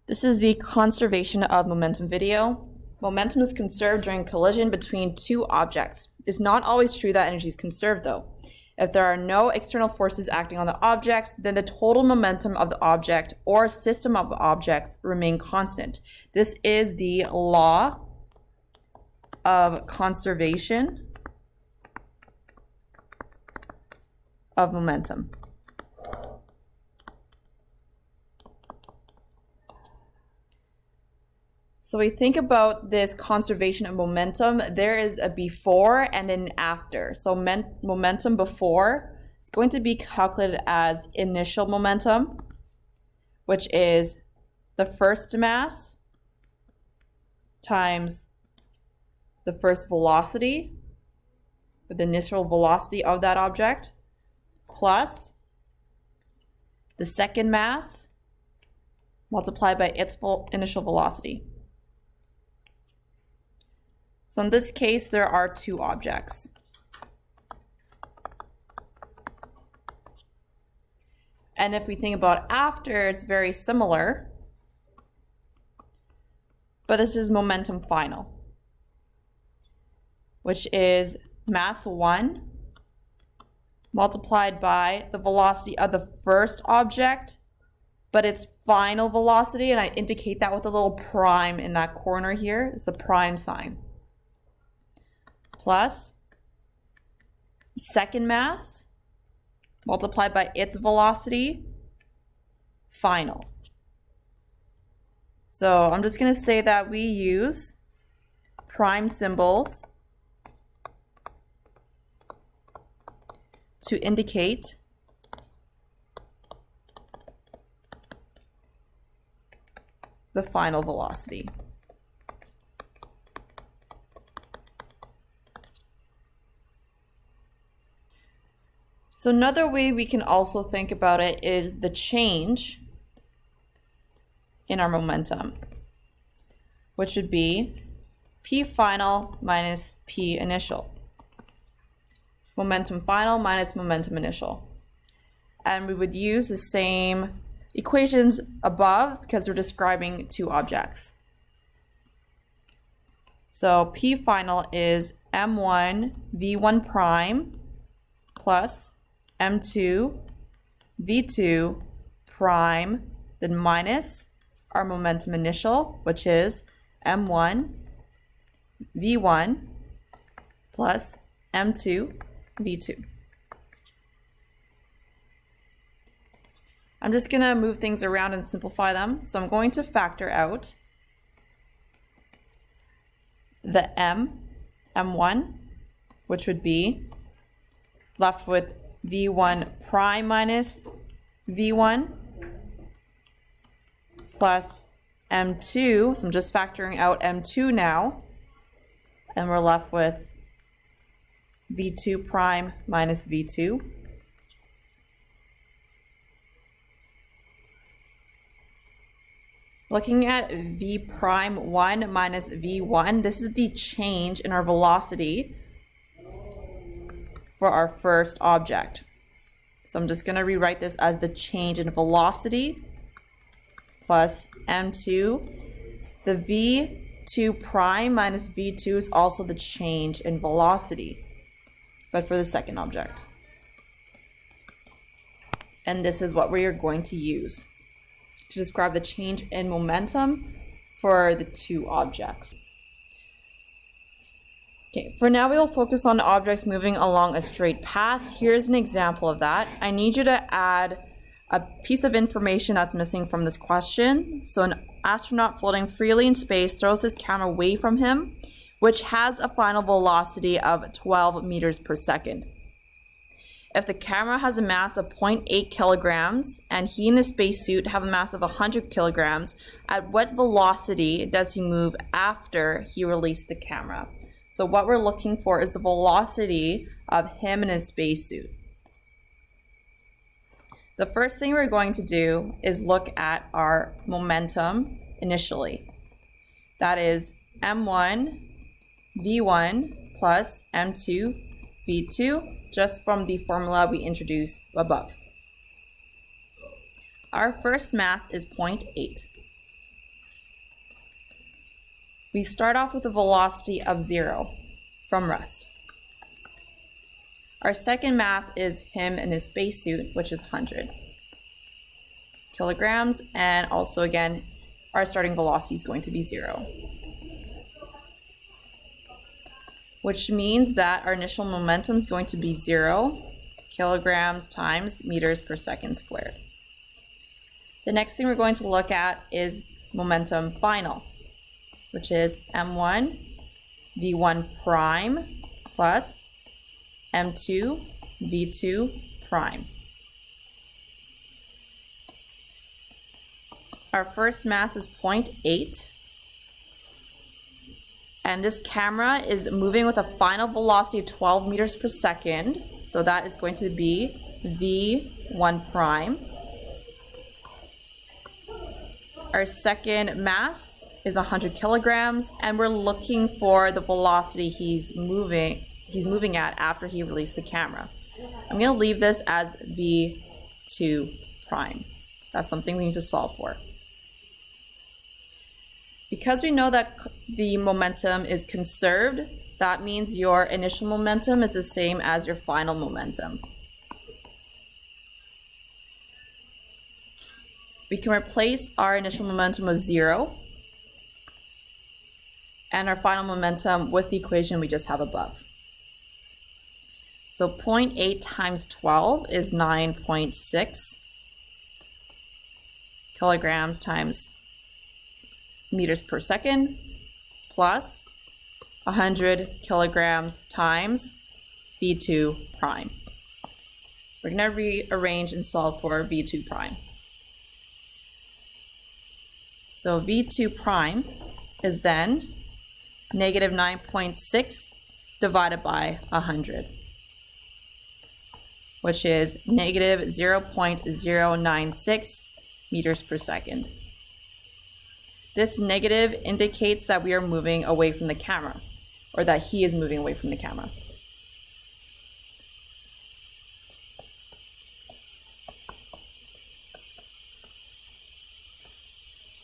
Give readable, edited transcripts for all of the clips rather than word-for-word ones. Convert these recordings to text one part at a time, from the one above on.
This is the conservation of momentum video. Momentum is conserved during collision between two objects. It's not always true that energy is conserved though. If there are no external forces acting on the objects, then the total momentum of the object or system of objects remain constant. This is the law of conservation of momentum. So we think about this conservation of momentum, there is a before and an after. So momentum before is going to be calculated as initial momentum, which is the first mass times the first velocity, the initial velocity of that object, plus the second mass multiplied by its initial velocity. So in this case, there are two objects. And if we think about after, it's very similar, but this is momentum final, which is mass 1 multiplied by the velocity of the first object, but its final velocity, and I indicate that with a little prime in that corner here, is the prime sign, plus second mass multiplied by its velocity final. So I'm just going to say that we use prime symbols to indicate the final velocity. So another way we can also think about it is the change in our momentum, which would be P final minus P initial. Momentum final minus momentum initial. And we would use the same equations above because we're describing two objects. So P final is M1 V1 prime plus M2 V2 prime, then minus our momentum initial, which is M1 V1 plus M2 V2. I'm just going to move things around and simplify them. So I'm going to factor out the M1, which would be left with V1 prime minus V1 plus M2. So I'm just factoring out M2 now, and we're left with V2 prime minus V2. Looking at V prime 1 minus V1, this is the change in our velocity for our first object. So I'm just going to rewrite this as the change in velocity plus M2. The V2 prime minus V2 is also the change in velocity, but for the second object. And this is what we are going to use to describe the change in momentum for the two objects. Okay, for now we will focus on objects moving along a straight path. Here's an example of that. I need you to add a piece of information that's missing from this question. So an astronaut floating freely in space throws his camera away from him, which has a final velocity of 12 meters per second. If the camera has a mass of 0.8 kilograms and he in a spacesuit have a mass of 100 kilograms, at what velocity does he move after he released the camera? So what we're looking for is the velocity of him in his spacesuit. The first thing we're going to do is look at our momentum initially. That is M1 V1 plus M2 V2, just from the formula we introduced above. Our first mass is 0.8. we start off with a velocity of 0 from rest. Our second mass is him in his spacesuit, which is 100 kilograms, and also again, our starting velocity is going to be 0. Which means that our initial momentum is going to be 0 kilograms times meters per second squared. The next thing we're going to look at is momentum final, which is m1 v1 prime plus m2 v2 prime. Our first mass is 0.8, and this camera is moving with a final velocity of 12 meters per second, so that is going to be v1 prime. Our second mass is 100 kilograms, and we're looking for the velocity he's moving at after he released the camera. I'm going to leave this as v2 prime. That's something we need to solve for. Because we know that the momentum is conserved, that means your initial momentum is the same as your final momentum. We can replace our initial momentum with 0 and our final momentum with the equation we just have above. So 0.8 times 12 is 9.6 kilograms times meters per second plus 100 kilograms times v2 prime. We're going to rearrange and solve for v2 prime. So v2 prime is then negative 9.6 divided by 100, which is negative 0.096 meters per second. This negative indicates that we are moving away from the camera, or that he is moving away from the camera.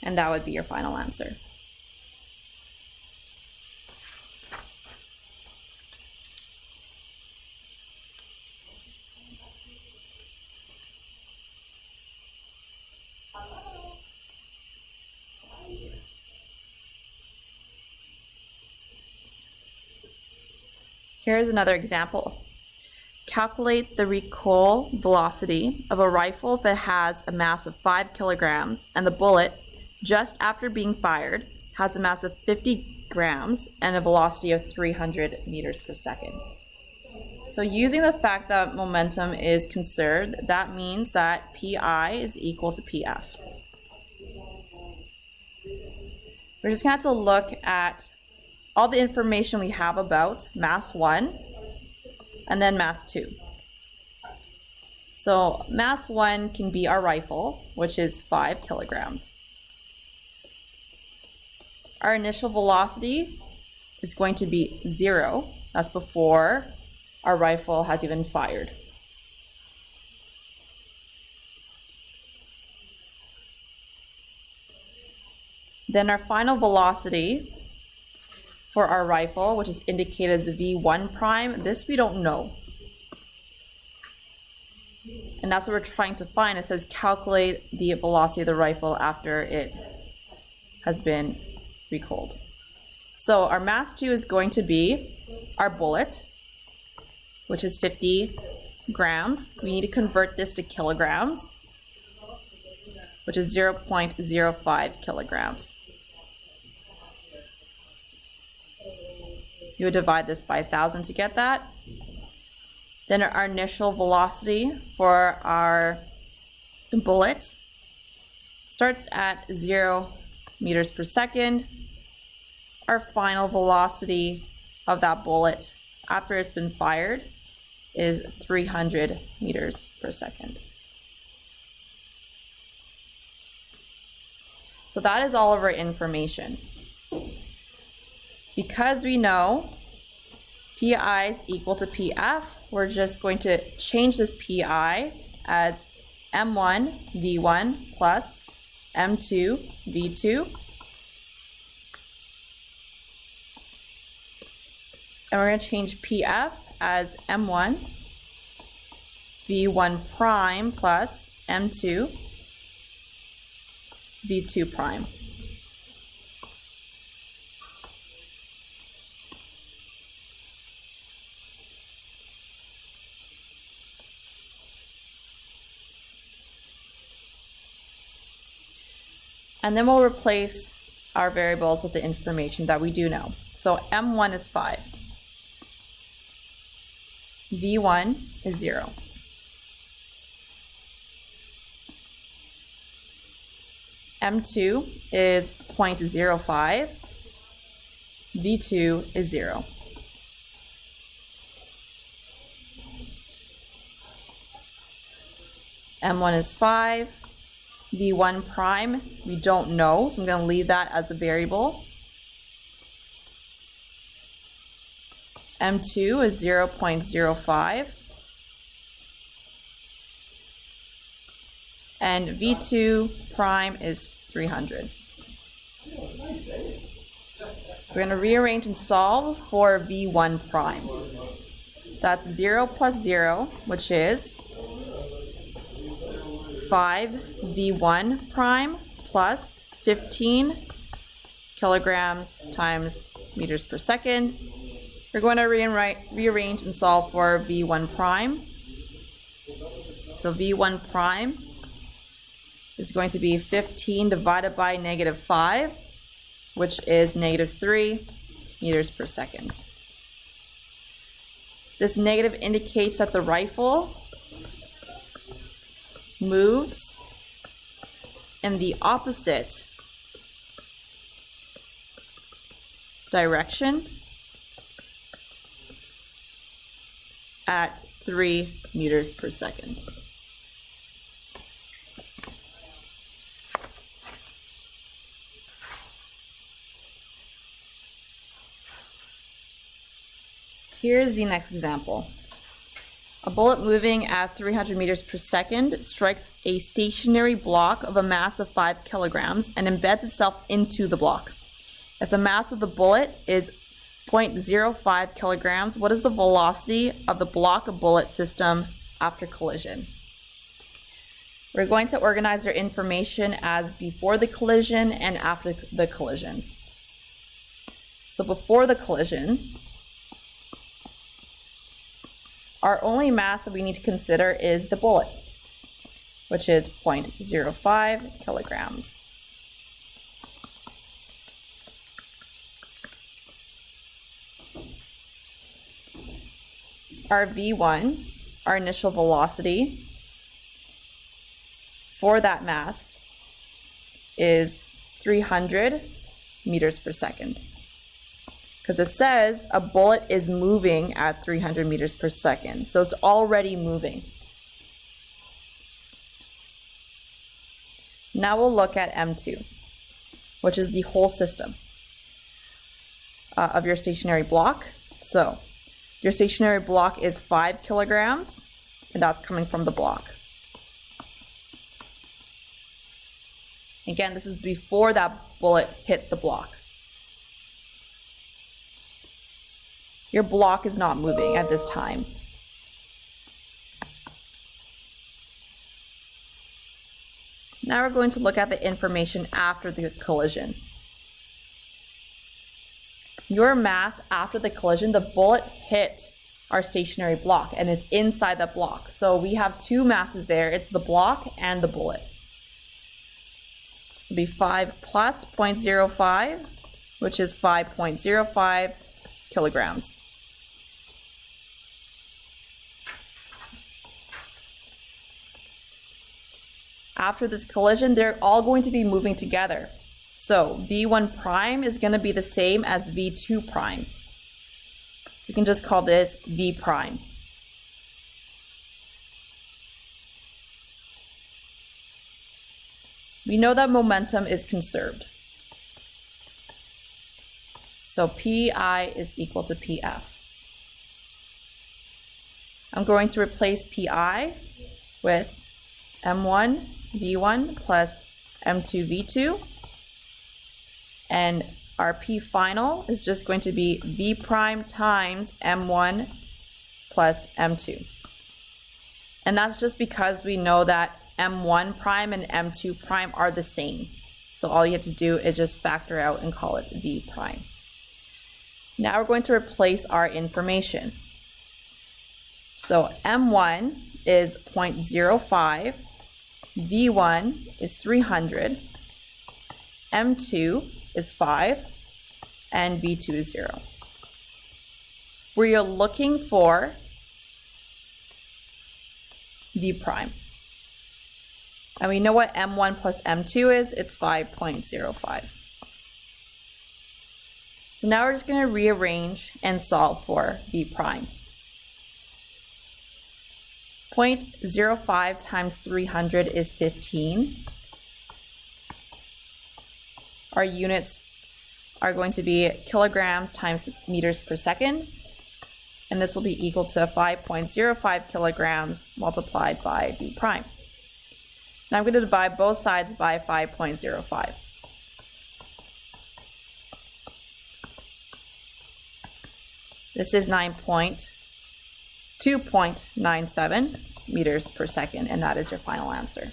And that would be your final answer. Here's another example. Calculate the recoil velocity of a rifle if it has a mass of 5 kilograms and the bullet, just after being fired, has a mass of 50 grams and a velocity of 300 meters per second. So using the fact that momentum is conserved, that means that Pi is equal to Pf. We're just going to have to look at all the information we have about mass 1 and then mass 2. So mass 1 can be our rifle, which is 5 kilograms. Our initial velocity is going to be 0. That's before our rifle has even fired. Then our final velocity for our rifle, which is indicated as v1 prime, this we don't know. And that's what we're trying to find. It says calculate the velocity of the rifle after it has been recoiled. So our mass 2 is going to be our bullet, which is 50 grams. We need to convert this to kilograms, which is 0.05 kilograms. You would divide this by 1,000 to get that. Then our initial velocity for our bullet starts at 0 meters per second. Our final velocity of that bullet after it's been fired is 300 meters per second. So that is all of our information. Because we know Pi is equal to Pf, we're just going to change this Pi as m1 v1 plus m2 v2. and we're going to change PF as M1 V1 prime plus M2 V2 prime. And then we'll replace our variables with the information that we do know. So M1 is 5. V1 is 0. M2 is 0.05. V2 is 0. M1 is 5. V1 prime, we don't know, so I'm going to leave that as a variable. M2 is 0.05. And V2 prime is 300. We're going to rearrange and solve for V1 prime. That's 0 plus 0, which is 5 V1 prime plus 15 kilograms times meters per second. We're going to rearrange and solve for V1 prime. So V1 prime is going to be 15 divided by -5, which is -3 meters per second. This negative indicates that the rifle moves in the opposite direction at 3 meters per second. Here's the next example. A bullet moving at 300 meters per second strikes a stationary block of a mass of 5 kilograms and embeds itself into the block. If the mass of the bullet is 0.05 kilograms, what is the velocity of the block of bullet system after collision? We're going to organize their information as before the collision and after the collision. So before the collision, our only mass that we need to consider is the bullet, which is 0.05 kilograms. Our V1, our initial velocity for that mass, is 300 meters per second. Because it says a bullet is moving at 300 meters per second, so it's already moving. Now we'll look at M2, which is the whole system of your stationary block. So your stationary block is 5 kilograms, and that's coming from the block. Again, this is before that bullet hit the block. Your block is not moving at this time. Now we're going to look at the information after the collision. Your mass after the collision, the bullet hit our stationary block and is inside that block. So we have two masses there. It's the block and the bullet. So it'll be 5 plus 0.05, which is 5.05 kilograms. After this collision, they're all going to be moving together. So V1 prime is going to be the same as V2 prime. We can just call this V prime. We know that momentum is conserved. So PI is equal to PF. I'm going to replace PI with M1 V1 plus M2 V2, and our P final is just going to be V prime times M1 plus M2. And that's just because we know that M1 prime and M2 prime are the same. So all you have to do is just factor out and call it V prime. Now we're going to replace our information. So M1 is 0.05, V1 is 300, M2 is 5, and V2 is 0. Where you're looking for V prime. And we know what M1 plus M2 is, it's 5.05. So now we're just going to rearrange and solve for V prime. 0.05 times 300 is 15. Our units are going to be kilograms times meters per second. And this will be equal to 5.05 kilograms multiplied by V prime. Now I'm going to divide both sides by 5.05. This is 2.97 meters per second, and that is your final answer.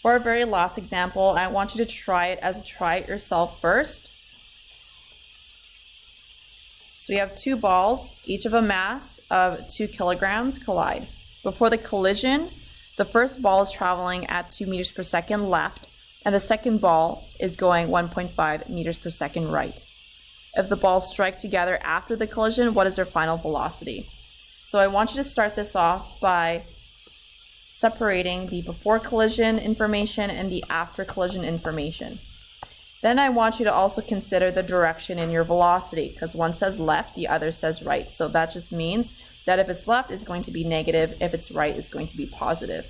For our very last example, I want you to try it yourself first. So we have two balls, each of a mass of 2 kilograms, collide. Before the collision, the first ball is traveling at 2 meters per second left, and the second ball is going 1.5 meters per second right. If the balls strike together after the collision, what is their final velocity? So I want you to start this off by separating the before collision information and the after collision information. Then I want you to also consider the direction in your velocity, because one says left, the other says right. So that just means that if it's left, it's going to be negative. If it's right, it's going to be positive.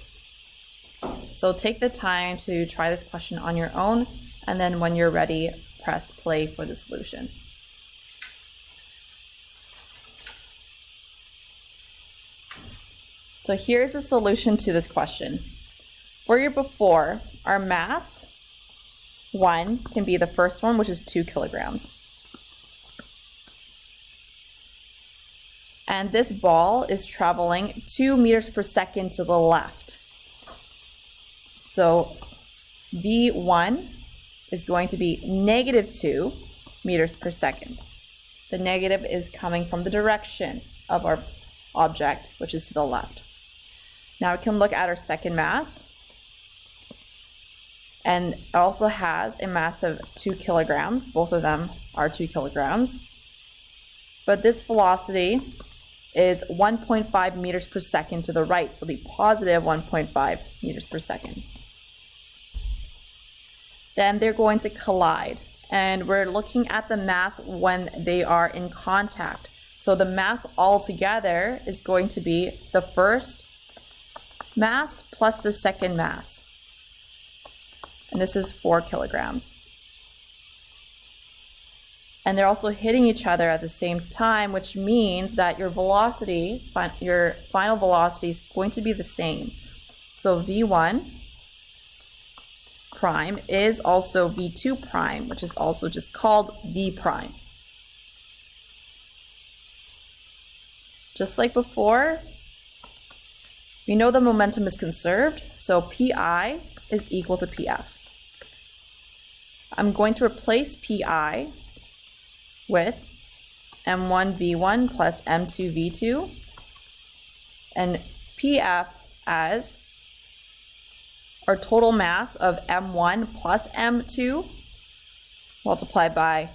So take the time to try this question on your own, and then when you're ready, press play for the solution. So here's the solution to this question. For your before, our mass 1 can be the first one, which is 2 kilograms. And this ball is traveling 2 meters per second to the left. So V1 is going to be negative 2 meters per second. The negative is coming from the direction of our object, which is to the left. Now we can look at our second mass. And it also has a mass of 2 kilograms. Both of them are 2 kilograms. But this velocity is 1.5 meters per second to the right, so it'll be positive 1.5 meters per second. Then they're going to collide, and we're looking at the mass when they are in contact. So the mass altogether is going to be the first mass plus the second mass. And this is 4 kilograms. And they're also hitting each other at the same time, which means that your velocity, your final velocity is going to be the same. So V1 prime is also V2 prime, which is also just called V prime. Just like before, we know the momentum is conserved, so Pi is equal to Pf. I'm going to replace Pi with M1 V1 plus M2 V2 and Pf as our total mass of M1 plus M2 multiplied by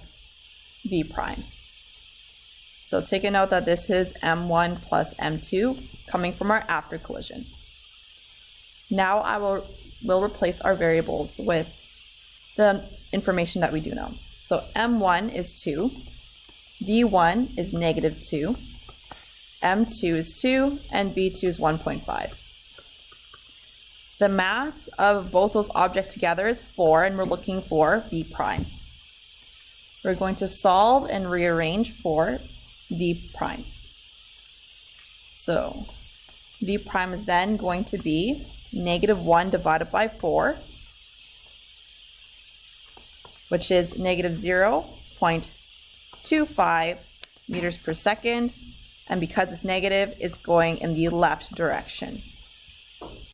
V prime. So take a note that this is M1 plus M2 coming from our after collision. Now I will replace our variables with the information that we do know. So M1 is 2, V1 is negative 2, M2 is 2, and V2 is 1.5. The mass of both those objects together is 4, and we're looking for V prime. We're going to solve and rearrange for V prime. So v prime is then going to be -1 divided by 4, which is -0.25 meters per second. And because it's negative, it's going in the left direction.